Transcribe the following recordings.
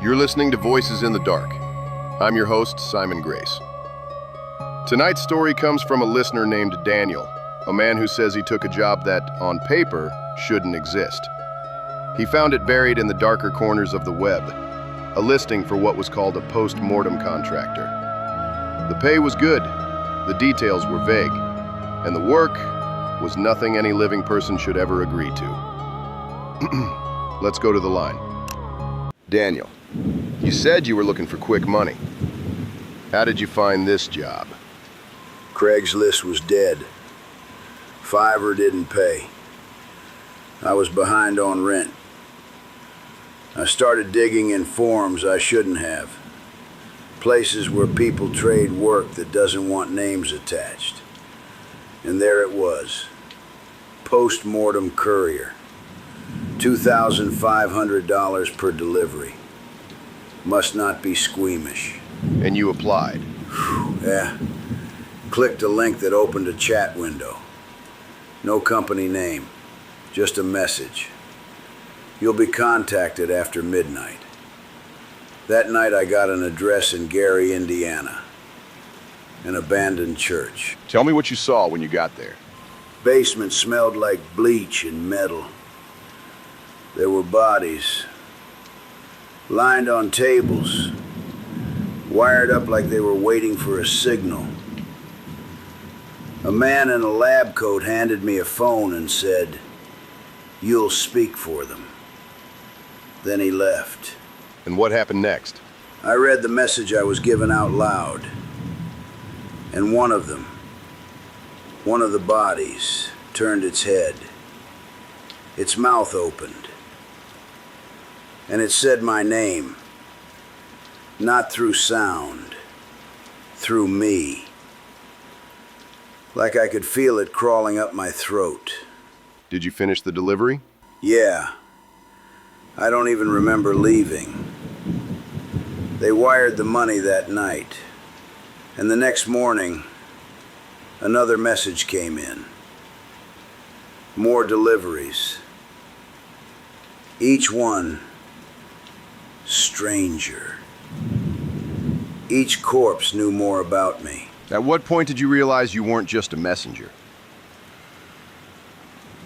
You're listening to Voices in the Dark. I'm your host, Simon Grace. Tonight's story comes from a listener named Daniel, a man who says he took a job that, on paper, shouldn't exist. He found it buried in the darker corners of the web, a listing for what was called a Post-Mortem Contractor. The pay was good, the details were vague, and the work was nothing any living person should ever agree to. Let's go to the line. Daniel, you said you were looking for quick money. How did you find this job? Craigslist was dead. Fiverr didn't pay. I was behind on rent. I started digging in forums I shouldn't have. Places where people trade work that doesn't want names attached. And there it was. Post-Mortem Courier. $2,500 per delivery. Must not be squeamish. And you applied? Yeah. Clicked a link that opened a chat window. No company name. Just a message. You'll be contacted after midnight. That night I got an address in Gary, Indiana. An abandoned church. Tell me what you saw when you got there. Basement smelled like bleach and metal. There were bodies, lined on tables, wired up like they were waiting for a signal. A man in a lab coat handed me a phone and said, "You'll speak for them." Then he left. And what happened next? I read the message I was given out loud. And one of the bodies, turned its head. Its mouth opened. And it said my name. Not through sound. Through me. Like I could feel it crawling up my throat. Did you finish the delivery? Yeah. I don't even remember leaving. They wired the money that night. And the next morning, another message came in. More deliveries. Each one, stranger. Each corpse knew more about me. At what point did you realize you weren't just a messenger?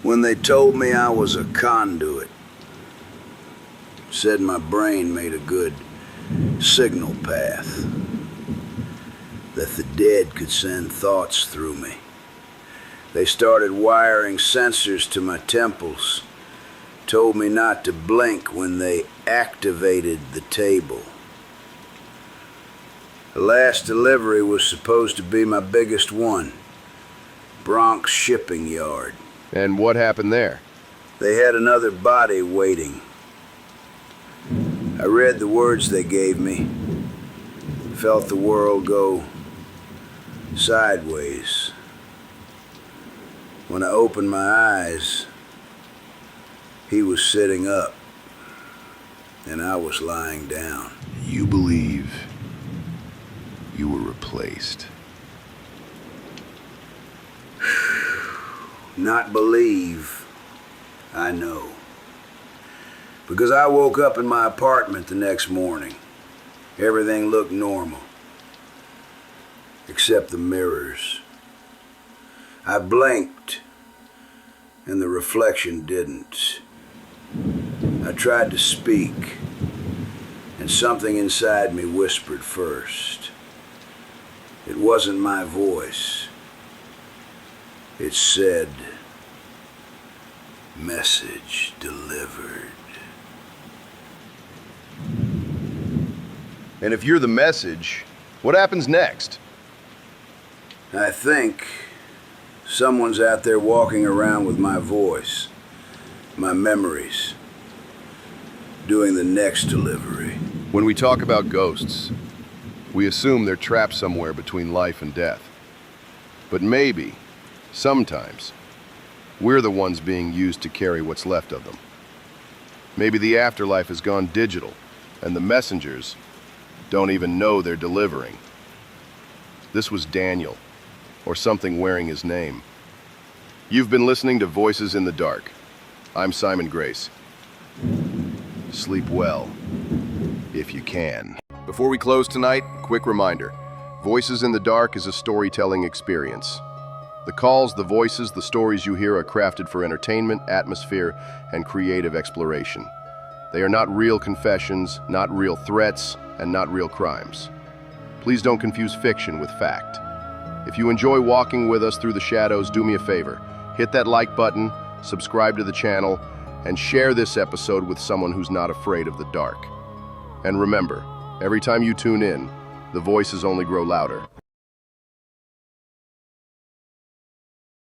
When they told me I was a conduit. Said my brain made a good signal path. That the dead could send thoughts through me. They started wiring sensors to my temples. Told me not to blink when they activated the table. The last delivery was supposed to be my biggest one. Bronx shipping yard. And what happened there? They had another body waiting. I read the words they gave me. Felt the world go sideways. When I opened my eyes, he was sitting up, and I was lying down. You believe you were replaced. Not believe, I know. Because I woke up in my apartment the next morning. Everything looked normal. Except the mirrors. I blinked, and the reflection didn't. I tried to speak, and something inside me whispered first. It wasn't my voice. It said, "Message delivered." And if you're the message, what happens next? I think someone's out there walking around with my voice, my memories, doing the next delivery. When we talk about ghosts, we assume they're trapped somewhere between life and death. But maybe, sometimes, we're the ones being used to carry what's left of them. Maybe the afterlife has gone digital, and the messengers don't even know they're delivering. This was Daniel, or something wearing his name. You've been listening to Voices in the Dark. I'm Simon Grace. Sleep well, if you can. Before we close tonight, quick reminder. Voices in the Dark is a storytelling experience. The calls, the voices, the stories you hear are crafted for entertainment, atmosphere, and creative exploration. They are not real confessions, not real threats, and not real crimes. Please don't confuse fiction with fact. If you enjoy walking with us through the shadows, do me a favor. Hit that like button, subscribe to the channel, and share this episode with someone who's not afraid of the dark. And remember, every time you tune in, the voices only grow louder.